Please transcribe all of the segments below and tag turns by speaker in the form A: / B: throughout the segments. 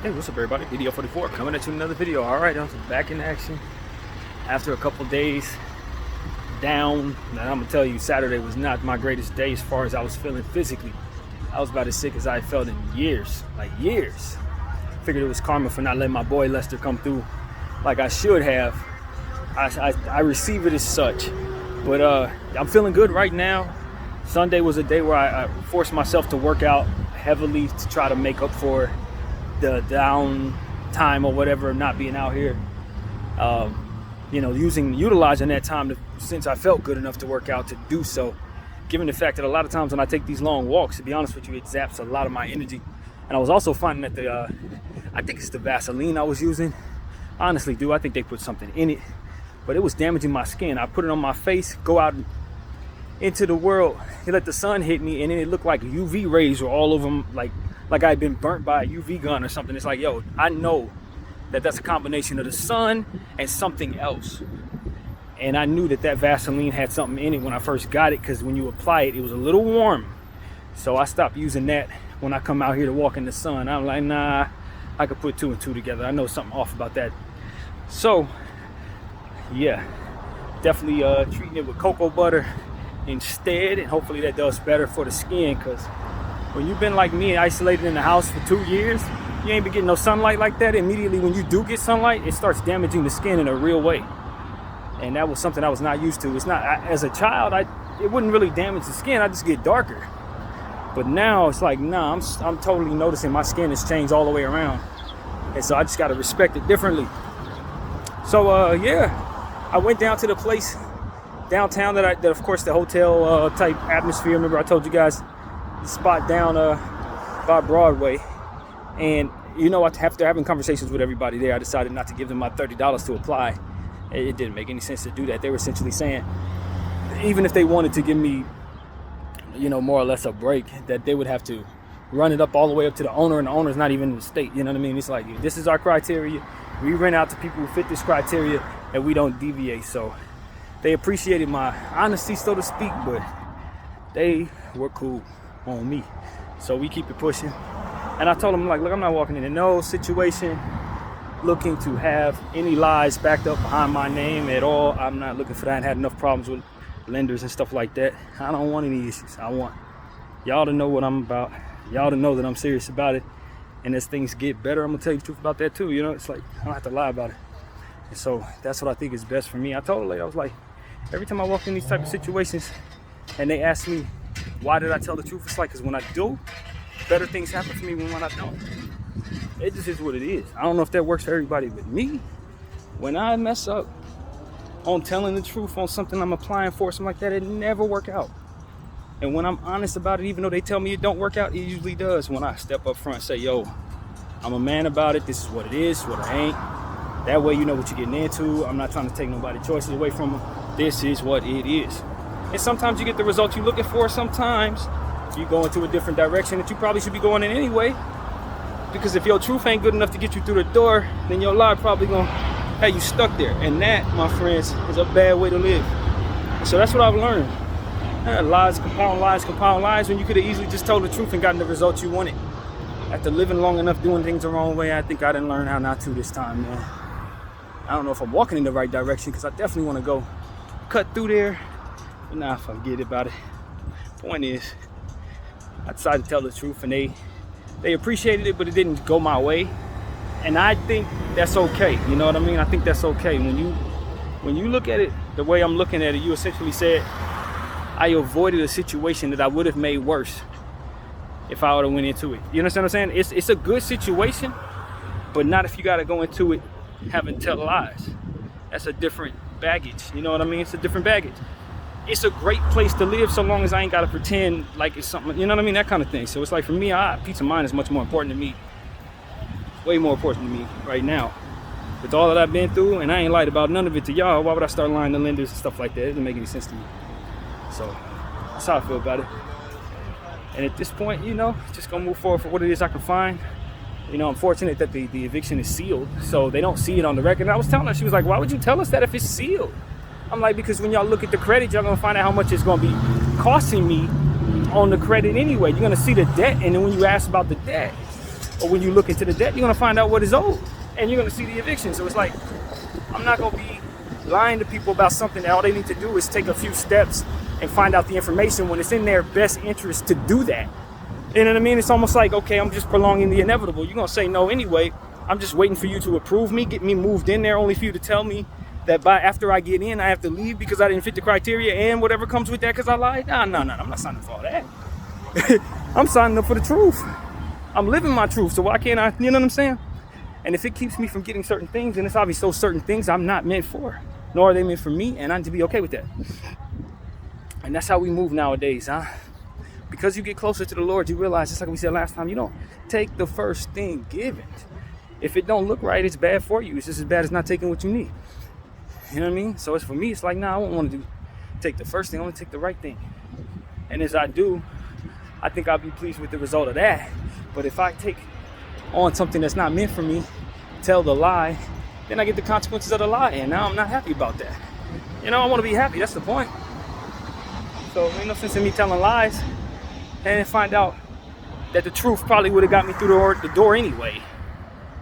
A: Hey, what's up everybody? BDF 44 coming at you with another video. Alright, I'm back in action after a couple days down. Now I'm gonna tell you, Saturday was not my greatest day as far as I was feeling physically. I was about as sick as I felt in years, like years. Figured it was karma for not letting my boy Lester come through like I should have. I receive it as such, but I'm feeling good right now. Sunday was a day where I forced myself to work out heavily to try to make up for the down time or whatever of not being out here. Utilizing that time since I felt good enough to work out to do so. Given the fact that a lot of times when I take these long walks, to be honest with you, it zaps a lot of my energy. And I was also finding that I think it's the Vaseline I was using. Honestly, I think they put something in it, but it was damaging my skin. I put it on my face, go out into the world, it let the sun hit me, and then it looked like UV rays were all over them, like I'd been burnt by a UV gun or something. It's like, yo, I know that that's a combination of the sun and something else. And I knew that Vaseline had something in it when I first got it, because when you apply it, it was a little warm. So I stopped using that when I come out here to walk in the sun. I'm like, nah, I could put two and two together. I know something off about that. So, yeah, definitely treating it with cocoa butter instead, and hopefully that does better for the skin, because when you've been like me, isolated in the house for 2 years, you ain't been getting no sunlight like that. Immediately when you do get sunlight, it starts damaging the skin in a real way. And that was something I was not used to. It's not, as a child, it wouldn't really damage the skin. I just get darker. But now it's like, nah, I'm totally noticing my skin has changed all the way around. And so I just got to respect it differently. So yeah, I went down to the place downtown that of course the hotel type atmosphere. Remember I told you guys, the spot down by Broadway. And after having conversations with everybody there, I decided not to give them my $30 to apply. It didn't make any sense to do that. They were essentially saying, even if they wanted to give me, more or less a break, that they would have to run it up all the way up to the owner, and the owner's not even in the state. You know what I mean? It's like, this is our criteria. We rent out to people who fit this criteria, and we don't deviate. So they appreciated my honesty, so to speak, but they were cool on me. So we keep it pushing. And I told them, like, look, I'm not walking into no situation looking to have any lies backed up behind my name at all. I'm not looking for that. I had enough problems with lenders and stuff like that. I don't want any issues. I want y'all to know what I'm about. Y'all to know that I'm serious about it. And as things get better, I'm gonna tell you the truth about that too. It's like, I don't have to lie about it. And so that's what I think is best for me. I told her, I was like, every time I walk in these type of situations and they ask me, why did I tell the truth? It's like, because when I do, better things happen for me than when I don't. It just is what it is. I don't know if that works for everybody, but me, when I mess up on telling the truth on something I'm applying for, something like that, it never work out. And when I'm honest about it, even though they tell me it don't work out, it usually does. When I step up front and say, yo, I'm a man about it. This is what it is, what it ain't. That way you know what you're getting into. I'm not trying to take nobody's choices away from them. This is what it is. And sometimes you get the result you're looking for. Sometimes you go into a different direction that you probably should be going in anyway. Because if your truth ain't good enough to get you through the door, then your lie probably gonna have you stuck there. And that, my friends, is a bad way to live. And so that's what I've learned. Lies compound lies, when you could have easily just told the truth and gotten the results you wanted. After living long enough doing things the wrong way, I think I didn't learn how not to this time, man. I don't know if I'm walking in the right direction, because I definitely want to go cut through there. But nah, forget about it. Point is, I decided to tell the truth, and they appreciated it, but it didn't go my way. And I think that's okay. You know what I mean? I think that's okay. When you look at it the way I'm looking at it, you essentially said, I avoided a situation that I would have made worse if I would have went into it. You understand what I'm saying? It's a good situation, but not if you got to go into it having tell lies. That's a different baggage. You know what I mean? It's a different baggage. It's a great place to live so long as I ain't got to pretend like it's something, you know what I mean? That kind of thing. So it's like, for me, peace of mind is much more important to me. Way more important to me right now. With all that I've been through, and I ain't lied about none of it to y'all, why would I start lying to lenders and stuff like that? It doesn't make any sense to me. So that's how I feel about it. And at this point, just gonna move forward for what it is I can find. I'm fortunate that the eviction is sealed, so they don't see it on the record. And I was telling her, she was like, why would you tell us that if it's sealed? I'm like, because when y'all look at the credit, y'all gonna find out how much it's gonna be costing me on the credit anyway. You're gonna see the debt, and then when you ask about the debt, or when you look into the debt, you're gonna find out what is owed, and you're gonna see the eviction. So it's like, I'm not gonna be lying to people about something that all they need to do is take a few steps and find out the information when it's in their best interest to do that. You know what I mean? It's almost like, okay, I'm just prolonging the inevitable. You're gonna say no anyway. I'm just waiting for you to approve me, get me moved in there, only for you to tell me that after I get in, I have to leave because I didn't fit the criteria and whatever comes with that because I lied. No, I'm not signing up for all that. I'm signing up for the truth. I'm living my truth, so why can't I, you know what I'm saying? And if it keeps me from getting certain things, then it's obvious those certain things I'm not meant for, nor are they meant for me, and I need to be okay with that. And that's how we move nowadays, huh? Because you get closer to the Lord, you realize, just like we said last time, you don't take the first thing given. If it don't look right, it's bad for you. It's just as bad as not taking what you need. You know what I mean? So it's for me, it's like, nah, I don't want to take the first thing. I want to take the right thing. And as I do, I think I'll be pleased with the result of that. But if I take on something that's not meant for me, tell the lie, then I get the consequences of the lie. And now I'm not happy about that. You know, I want to be happy. That's the point. So ain't no sense in me telling lies and then find out that the truth probably would have got me through the door anyway.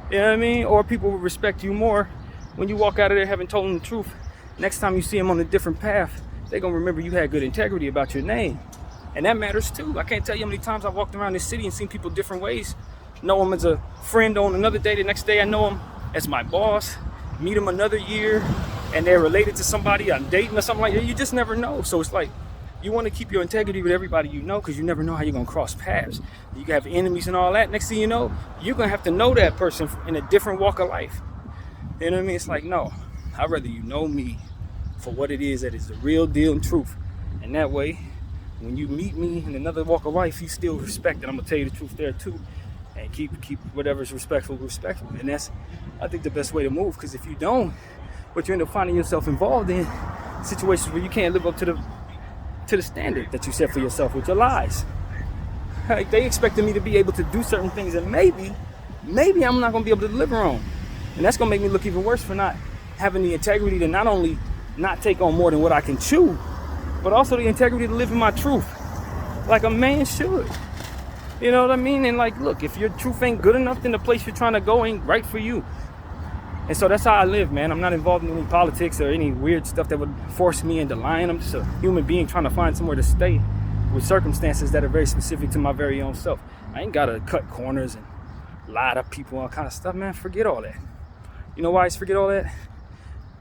A: You know what I mean? Or people would respect you more when you walk out of there having told them the truth. Next time you see them on a different path, they're going to remember you had good integrity about your name. And that matters too. I can't tell you how many times I've walked around this city and seen people different ways. Know them as a friend on another day. The next day I know them as my boss. Meet them another year and they're related to somebody I'm dating or something like that. You just never know. So it's like, you want to keep your integrity with everybody you know because you never know how you're going to cross paths. You can have enemies and all that. Next thing you know, you're going to have to know that person in a different walk of life. You know what I mean? It's like, no, I'd rather you know me for what it is that is the real deal and truth. And that way, when you meet me in another walk of life, you still respect it. I'm going to tell you the truth there too. And keep whatever's respectful. And that's, I think, the best way to move. Because if you don't, what you end up finding yourself involved in situations where you can't live up to the standard that you set for yourself with your lies. Like, they expected me to be able to do certain things and maybe I'm not going to be able to deliver on. And that's going to make me look even worse for not having the integrity to not only not take on more than what I can chew, but also the integrity to live in my truth like a man should. You know what I mean? And like, look, if your truth ain't good enough, then the place you're trying to go ain't right for you. And so that's how I live, man. I'm not involved in any politics or any weird stuff that would force me into lying. I'm just a human being trying to find somewhere to stay with circumstances that are very specific to my very own self. I ain't got to cut corners and lie to people, all kind of stuff, man. Forget all that. You know why I forget all that?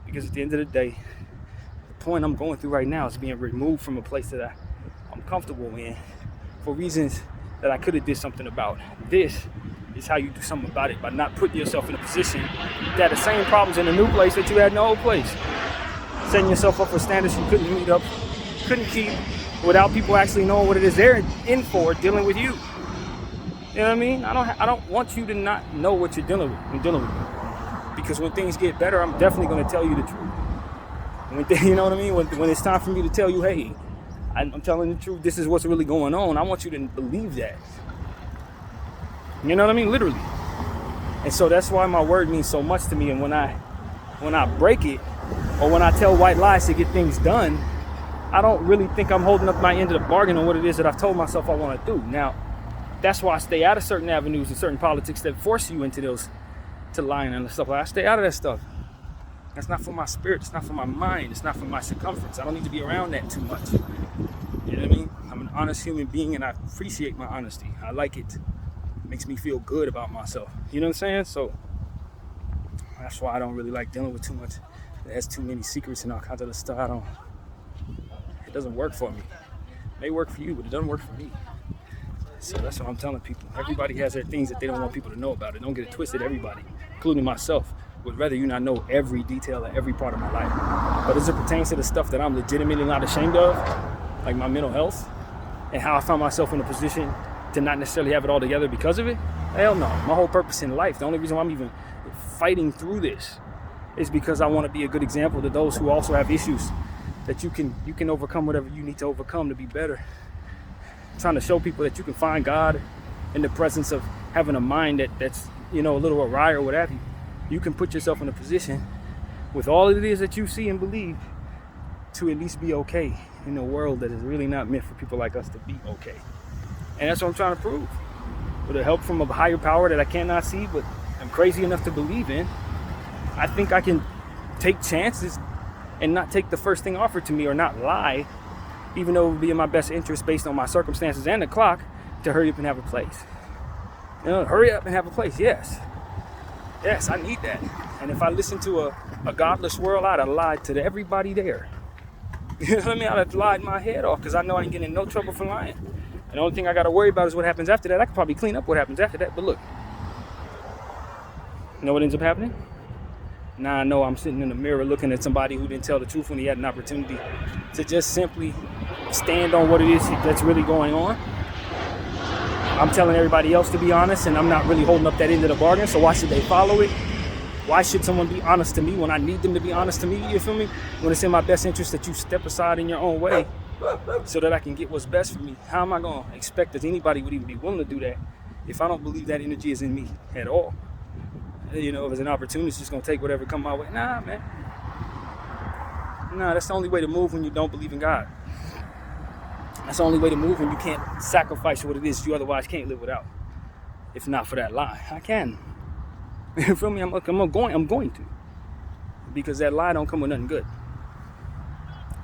A: Because at the end of the day, the point I'm going through right now is being removed from a place that I'm comfortable in for reasons that I could have did something about. This is how you do something about it, by not putting yourself in a position to have the same problems in a new place that you had in the old place. Setting yourself up for standards you couldn't meet up, couldn't keep, without people actually knowing what it is they're in for, dealing with you. You know what I mean? I don't want you to not know what you're dealing with. Because when things get better, I'm definitely going to tell you the truth. You know what I mean? When it's time for me to tell you, hey, I'm telling the truth, this is what's really going on, I want you to believe that. You know what I mean? Literally. And so that's why my word means so much to me. And when I break it, or when I tell white lies to get things done, I don't really think I'm holding up my end of the bargain on what it is that I've told myself I want to do. Now, that's why I stay out of certain avenues and certain politics that force you into those, to lying and stuff. I stay out of that stuff. That's not for my spirit. It's not for my mind. It's not for my circumference. I don't need to be around that too much. You know what I mean? I'm an honest human being and I appreciate my honesty. I like it. It makes me feel good about myself. You know what I'm saying? So that's why I don't really like dealing with too much. It has too many secrets and all kinds of other stuff. It doesn't work for me. It may work for you, but it doesn't work for me. So that's what I'm telling people. Everybody has their things that they don't want people to know about it. Don't get it twisted, everybody, including myself, would rather you not know every detail of every part of my life. But as it pertains to the stuff that I'm legitimately not ashamed of, like my mental health, and how I found myself in a position to not necessarily have it all together because of it, hell no. My whole purpose in life, the only reason why I'm even fighting through this is because I want to be a good example to those who also have issues, that you can overcome whatever you need to overcome to be better. Trying to show people that you can find God in the presence of having a mind that's a little awry or what have you. You can put yourself in a position with all it is that you see and believe to at least be okay in a world that is really not meant for people like us to be okay. And that's what I'm trying to prove. with the help from a higher power that I cannot see, but I'm crazy enough to believe in, I think I can take chances and not take the first thing offered to me, or not lie, even though it would be in my best interest based on my circumstances and the clock, to hurry up and have a place. Hurry up and have a place, yes. Yes, I need that. And if I listened to a godless world, I'd have lied to everybody there. You know what I mean? I'd have lied my head off, because I know I ain't getting in no trouble for lying. And the only thing I got to worry about is what happens after that. I could probably clean up what happens after that, but look. You know what ends up happening? Now I know I'm sitting in the mirror looking at somebody who didn't tell the truth when he had an opportunity to just simply stand on what it is that's really going on. I'm telling everybody else to be honest, and I'm not really holding up that end of the bargain, so why should they follow it? Why should someone be honest to me when I need them to be honest to me? You feel me? When it's in my best interest that you step aside in your own way so that I can get what's best for me. How am I going to expect that anybody would even be willing to do that if I don't believe that energy is in me at all? You know, if it's an opportunity, it's just going to take whatever come my way. Nah, man. Nah, that's the only way to move when you don't believe in God. That's the only way to move when you can't sacrifice what it is you otherwise can't live without. If not for that lie, I can. You feel me? I'm going to. Because that lie don't come with nothing good.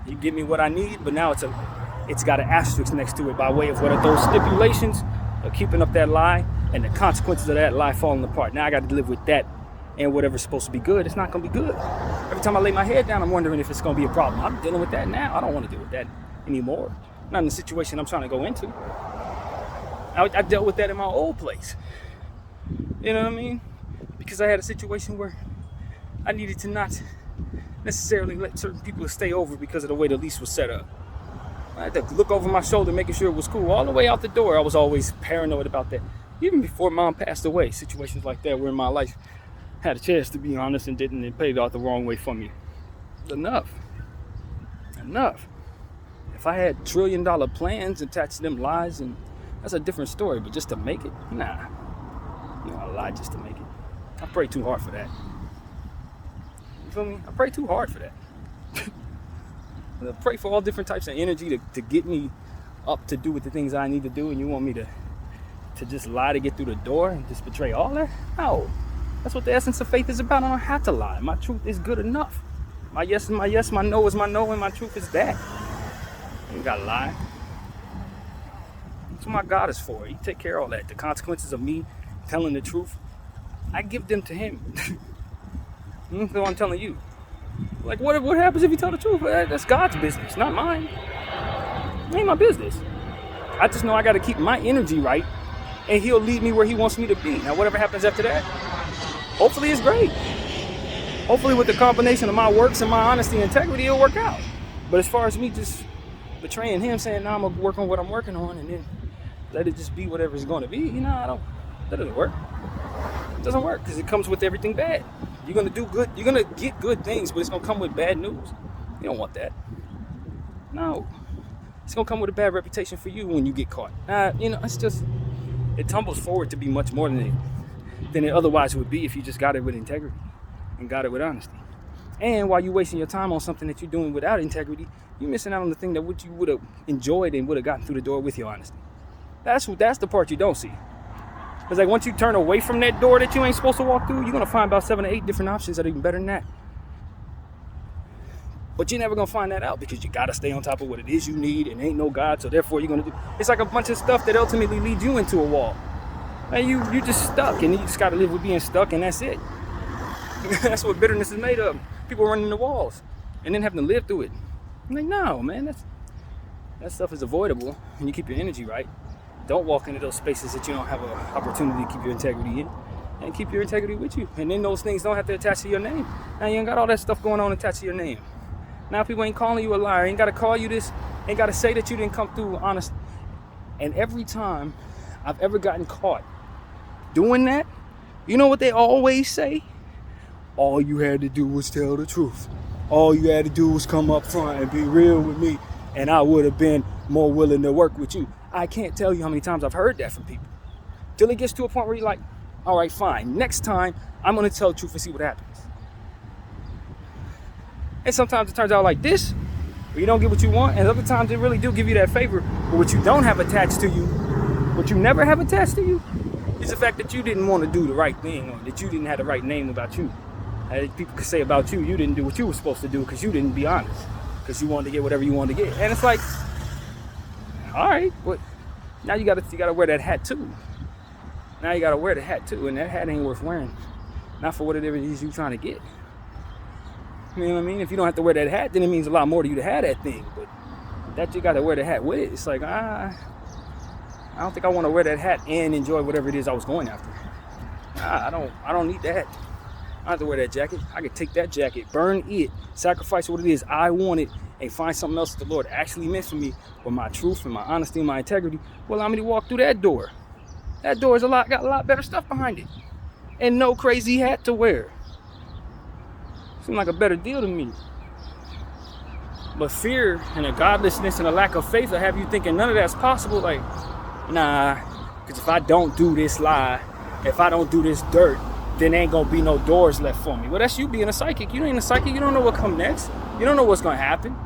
A: You give me what I need, but now it's got an asterisk next to it by way of what are those stipulations of keeping up that lie and the consequences of that lie falling apart. Now I got to live with that, and whatever's supposed to be good, it's not going to be good. Every time I lay my head down, I'm wondering if it's going to be a problem. I'm dealing with that now. I don't want to deal with that anymore. Not in the situation I'm trying to go into. I dealt with that in my old place. You know what I mean? Because I had a situation where I needed to not necessarily let certain people stay over because of the way the lease was set up. I had to look over my shoulder, making sure it was cool. All the way out the door, I was always paranoid about that. Even before Mom passed away, situations like that were in my life. Had a chance to be honest and didn't, and played out the wrong way for me. Enough. If I had $1 trillion plans attached to them lies, and that's a different story, but just to make it, nah. You know, I lied just to make it. I pray too hard for that. You feel me? I pray too hard for that. I pray for all different types of energy to get me up to do with the things I need to do, and you want me to just lie to get through the door and just betray all that? No. That's what the essence of faith is about. I don't have to lie. My truth is good enough. My yes is my yes, my no is my no, and my truth is that. You ain't gotta lie. That's what my God is for. He take care of all that. The consequences of me telling the truth, I give them to him. That's what I'm telling you. Like, what happens if you tell the truth? That's God's business, not mine. It ain't my business. I just know I got to keep my energy right, and he'll lead me where he wants me to be. Now, whatever happens after that, hopefully it's great. Hopefully with the combination of my works and my honesty and integrity, it'll work out. But as far as me just betraying him, saying, nah, I'm going to work on what I'm working on, and then let it just be whatever it's going to be, that doesn't work. It doesn't work because it comes with everything bad. You're going to do good. You're going to get good things, but it's going to come with bad news. You don't want that. No. It's going to come with a bad reputation for you when you get caught. It's just, it tumbles forward to be much more than it otherwise would be if you just got it with integrity and got it with honesty. And while you're wasting your time on something that you're doing without integrity, you're missing out on the thing that you would have enjoyed and would have gotten through the door with your honesty. That's the part you don't see. It's like once you turn away from that door that you ain't supposed to walk through, you're going to find about 7 or 8 different options that are even better than that. But you're never going to find that out because you got to stay on top of what it is you need, and ain't no God, so therefore you're going to do. It's like a bunch of stuff that ultimately leads you into a wall. And you just stuck, and you just got to live with being stuck, and that's it. That's what bitterness is made of. People running into walls and then having to live through it. I'm like, no, man, that stuff is avoidable, and you keep your energy right. Don't walk into those spaces that you don't have an opportunity to keep your integrity in, and keep your integrity with you. And then those things don't have to attach to your name. Now you ain't got all that stuff going on attached to your name. Now people ain't calling you a liar. Ain't got to call you this. Ain't got to say that you didn't come through honest. And every time I've ever gotten caught doing that, you know what they always say? All you had to do was tell the truth. All you had to do was come up front and be real with me, and I would have been more willing to work with you. I can't tell you how many times I've heard that from people. Till it gets to a point where you're like, all right, fine. Next time, I'm going to tell the truth and see what happens. And sometimes it turns out like this, where you don't get what you want, and other times it really do give you that favor. But what you don't have attached to you, what you never have attached to you, It's the fact that you didn't want to do the right thing, or that you didn't have the right name about you. People could say about you, you didn't do what you were supposed to do because you didn't be honest, because you wanted to get whatever you wanted to get. And it's like, all right, but now you gotta wear that hat too. Now you gotta wear the hat too, and that hat ain't worth wearing. Not for whatever it is you're trying to get. You know what I mean? If you don't have to wear that hat, then it means a lot more to you to have that thing. But that you gotta wear the hat with, it's like, I don't think I want to wear that hat and enjoy whatever it is I was going after. I don't need that. I don't have to wear that jacket. I could take that jacket, burn it, sacrifice what it is I wanted, and find something else that the Lord actually meant for me, where my truth and my honesty and my integrity will allow me to walk through that door. That door's got a lot better stuff behind it. And no crazy hat to wear. Seemed like a better deal to me. But fear and a godlessness and a lack of faith will have you thinking none of that's possible. Like, nah, because if I don't do this lie, if I don't do this dirt, then ain't gonna be no doors left for me. Well, that's you being a psychic. You ain't a psychic. You don't know what come next. You don't know what's gonna happen.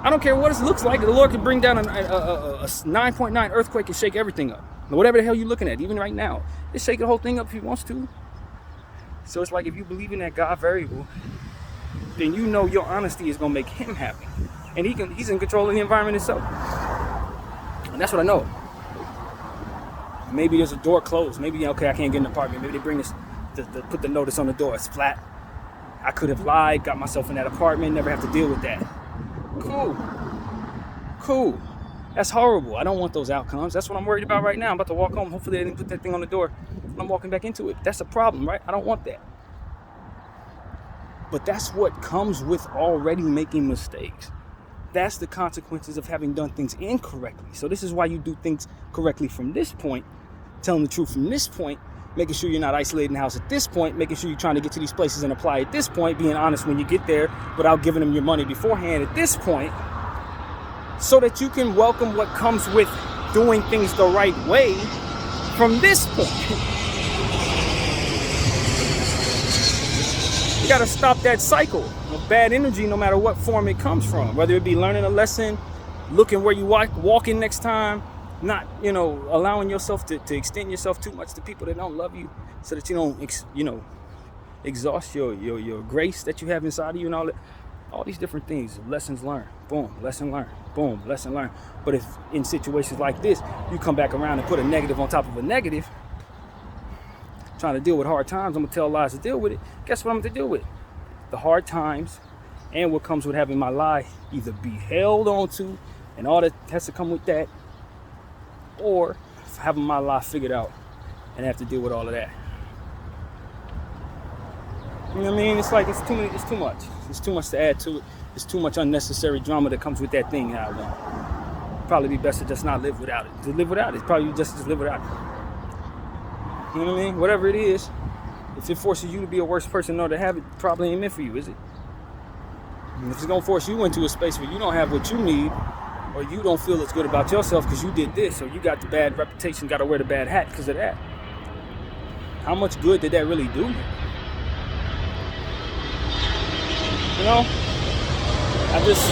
A: I don't care what it looks like. The Lord can bring down a 9.9 earthquake and shake everything up. Whatever the hell you're looking at, even right now, just shake the whole thing up if he wants to. So it's like, if you believe in that God variable, then you know your honesty is gonna make him happy, and he's in control of the environment itself. And that's what I know. Maybe there's a door closed. Maybe, okay, I can't get an apartment. Maybe they bring this, put the notice on the door. It's flat. I could have lied, got myself in that apartment, never have to deal with that. Cool. That's horrible. I don't want those outcomes. That's what I'm worried about right now. I'm about to walk home. Hopefully they didn't put that thing on the door. I'm walking back into it. That's a problem, right? I don't want that. But that's what comes with already making mistakes. That's the consequences of having done things incorrectly. So this is why you do things correctly from this point, telling the truth from this point, making sure you're not isolating the house at this point, making sure you're trying to get to these places and apply at this point, being honest when you get there without giving them your money beforehand at this point, so that you can welcome what comes with doing things the right way from this point. You got to stop that cycle of bad energy, no matter what form it comes from, whether it be learning a lesson, looking where you walking next time, not, allowing yourself to extend yourself too much to people that don't love you, so that you don't, exhaust your grace that you have inside of you, and all these different things. Lessons learned, boom, lesson learned, boom, lesson learned. But if in situations like this, you come back around and put a negative on top of a negative, trying to deal with hard times, I'm gonna tell lies to deal with it. Guess what I'm gonna deal with? The hard times, and what comes with having my lie either be held onto, and all that has to come with that, or having my lie figured out and have to deal with all of that. You know what I mean? It's like, it's too much. It's too much to add to it. It's too much unnecessary drama that comes with that thing. Probably be best to just not live without it. To live without it, probably just live without it. You know what I mean? Whatever it is, if it forces you to be a worse person or to have it, probably ain't meant for you, is it? And if it's gonna force you into a space where you don't have what you need, or you don't feel as good about yourself because you did this, or you got the bad reputation, got to wear the bad hat because of that, how much good did that really do you? I just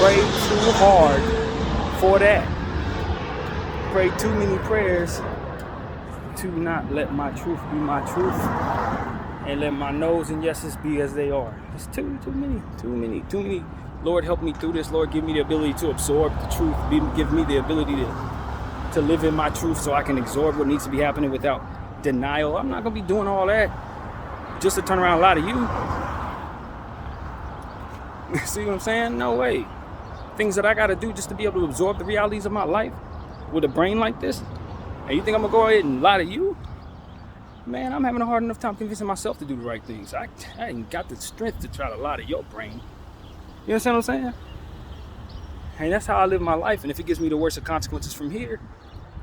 A: prayed too hard for that. Prayed too many prayers to not let my truth be my truth, and let my no's and yeses be as they are. It's too many. Lord, help me through this. Lord, give me the ability to absorb the truth. Give me the ability to live in my truth, so I can absorb what needs to be happening without denial. I'm not gonna be doing all that just to turn around and lie to you. See what I'm saying? No way. Things that I gotta do just to be able to absorb the realities of my life with a brain like this. And you think I'm gonna go ahead and lie to you? Man, I'm having a hard enough time convincing myself to do the right things. I ain't got the strength to try to lie to your brain. You understand what I'm saying? And that's how I live my life. And if it gives me the worst of consequences from here,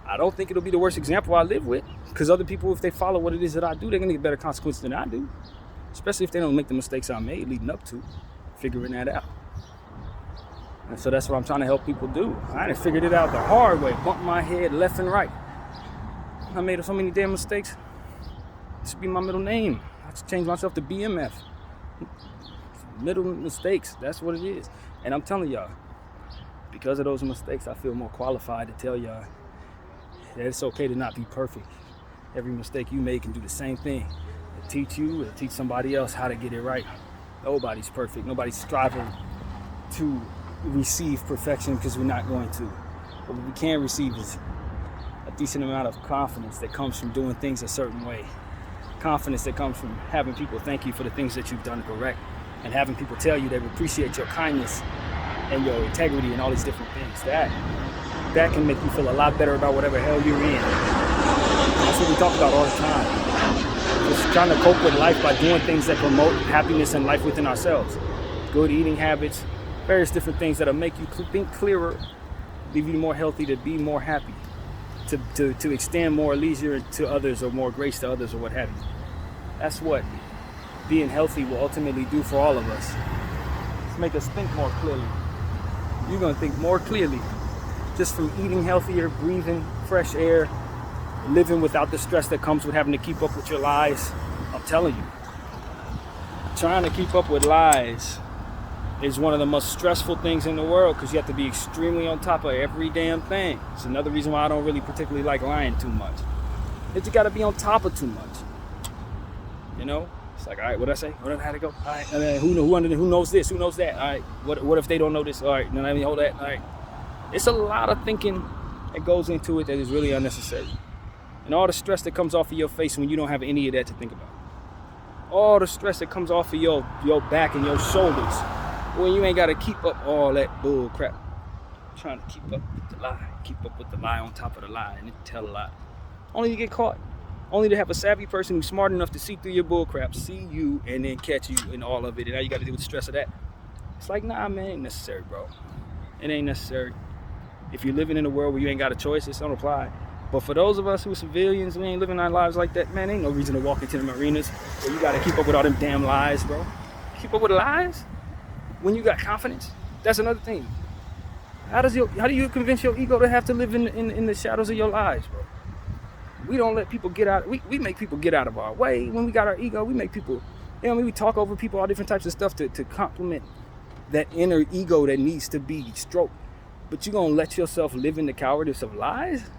A: I don't think it'll be the worst example I live with. Because other people, if they follow what it is that I do, they're gonna get better consequences than I do. Especially if they don't make the mistakes I made leading up to figuring that out. And so that's what I'm trying to help people do. I done figured it out the hard way, bumped my head left and right. I made so many damn mistakes. This should be my middle name. I should change myself to BMF. Middle mistakes, that's what it is. And I'm telling y'all, because of those mistakes, I feel more qualified to tell y'all that it's okay to not be perfect. Every mistake you make can do the same thing. It'll teach you, it'll teach somebody else how to get it right. Nobody's perfect. Nobody's striving to receive perfection, because we're not going to. But what we can receive is a decent amount of confidence that comes from doing things a certain way. Confidence that comes from having people thank you for the things that you've done correct, and having people tell you they appreciate your kindness and your integrity and all these different things. That can make you feel a lot better about whatever hell you're in. That's what we talk about all the time. Just trying to cope with life by doing things that promote happiness and life within ourselves. Good eating habits, various different things that'll make you think clearer, leave you more healthy, to be more happy, to extend more leisure to others or more grace to others or what have you. That's what being healthy will ultimately do for all of us. It's make us think more clearly. You're gonna think more clearly just from eating healthier, breathing fresh air, living without the stress that comes with having to keep up with your lies. I'm telling you, trying to keep up with lies is one of the most stressful things in the world, because you have to be extremely on top of every damn thing. It's another reason why I don't really particularly like lying too much. That you got to be on top of too much. You know, it's like, all right, what'd I say? How'd it go? All right, and then who knows this? Who knows that? All right, what if they don't know this? All right, then I hold that. All right, it's a lot of thinking that goes into it that is really unnecessary, and all the stress that comes off of your face when you don't have any of that to think about. All the stress that comes off of your back and your shoulders when you ain't got to keep up all that bull crap. Trying to keep up with the lie on top of the lie, and it tell a lie. Only to get caught. Only to have a savvy person who's smart enough to see through your bull crap, see you, and then catch you in all of it. And now you got to deal with the stress of that. It's like, nah, man, it ain't necessary, bro. It ain't necessary. If you're living in a world where you ain't got a choice, it don't apply. But for those of us who are civilians, we ain't living our lives like that, man, ain't no reason to walk into the arenas where you got to keep up with all them damn lies, bro. Keep up with lies? When you got confidence? That's another thing. How do you convince your ego to have to live in the shadows of your lies, bro? We don't let people get out. We make people get out of our way. When we got our ego, we make people, we talk over people, all different types of stuff to complement that inner ego that needs to be stroked. But you gonna let yourself live in the cowardice of lies?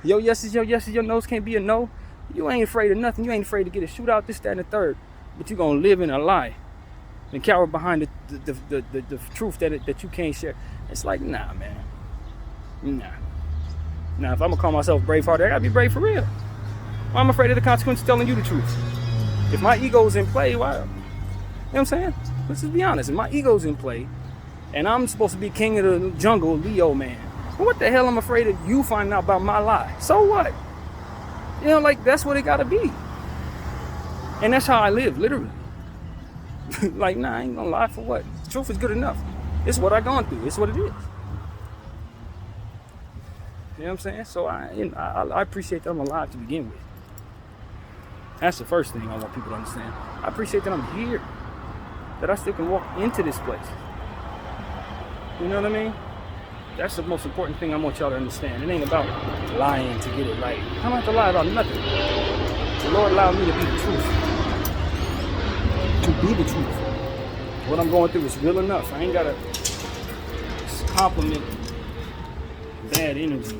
A: Your yes is your yes, your no's can't be a no. You ain't afraid of nothing. You ain't afraid to get a shootout, this, that, and the third. But you gonna live in a lie and cower behind the truth that you can't share. It's like, nah, man. Nah. Now, if I'm gonna call myself brave-hearted, I gotta be brave for real. Well, I'm afraid of the consequences of telling you the truth. If my ego's in play, why? You know what I'm saying? Let's just be honest. If my ego's in play, and I'm supposed to be king of the jungle, Leo man, well, what the hell I'm afraid of you finding out about my lie? So what? Like, that's what it gotta be. And that's how I live, literally. Like, nah, I ain't gonna lie for what? The truth is good enough. It's what I've gone through. It's what it is. You know what I'm saying? So I appreciate that I'm alive to begin with. That's the first thing I want people to understand. I appreciate that I'm here. That I still can walk into this place. You know what I mean? That's the most important thing I want y'all to understand. It ain't about lying to get it right. I don't have to lie about nothing. The Lord allowed me to be the truth. To be the truth. What I'm going through is real enough. I ain't gotta compliment bad energy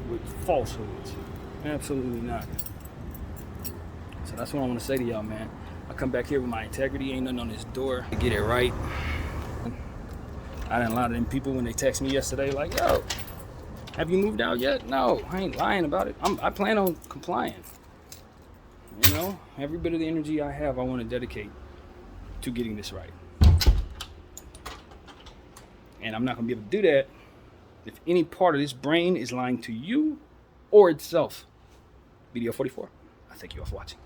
A: with falsehoods. Absolutely not. So that's what I want to say to y'all, man. I come back here with my integrity. Ain't nothing on this door to get it right. I didn't lie to them people when they text me yesterday like, yo, have you moved out yet? No, I ain't lying about it. I plan on complying. Every bit of the energy I have, I want to dedicate to getting this right. And I'm not going to be able to do that if any part of this brain is lying to you or itself. BDF 44, I thank you all for watching.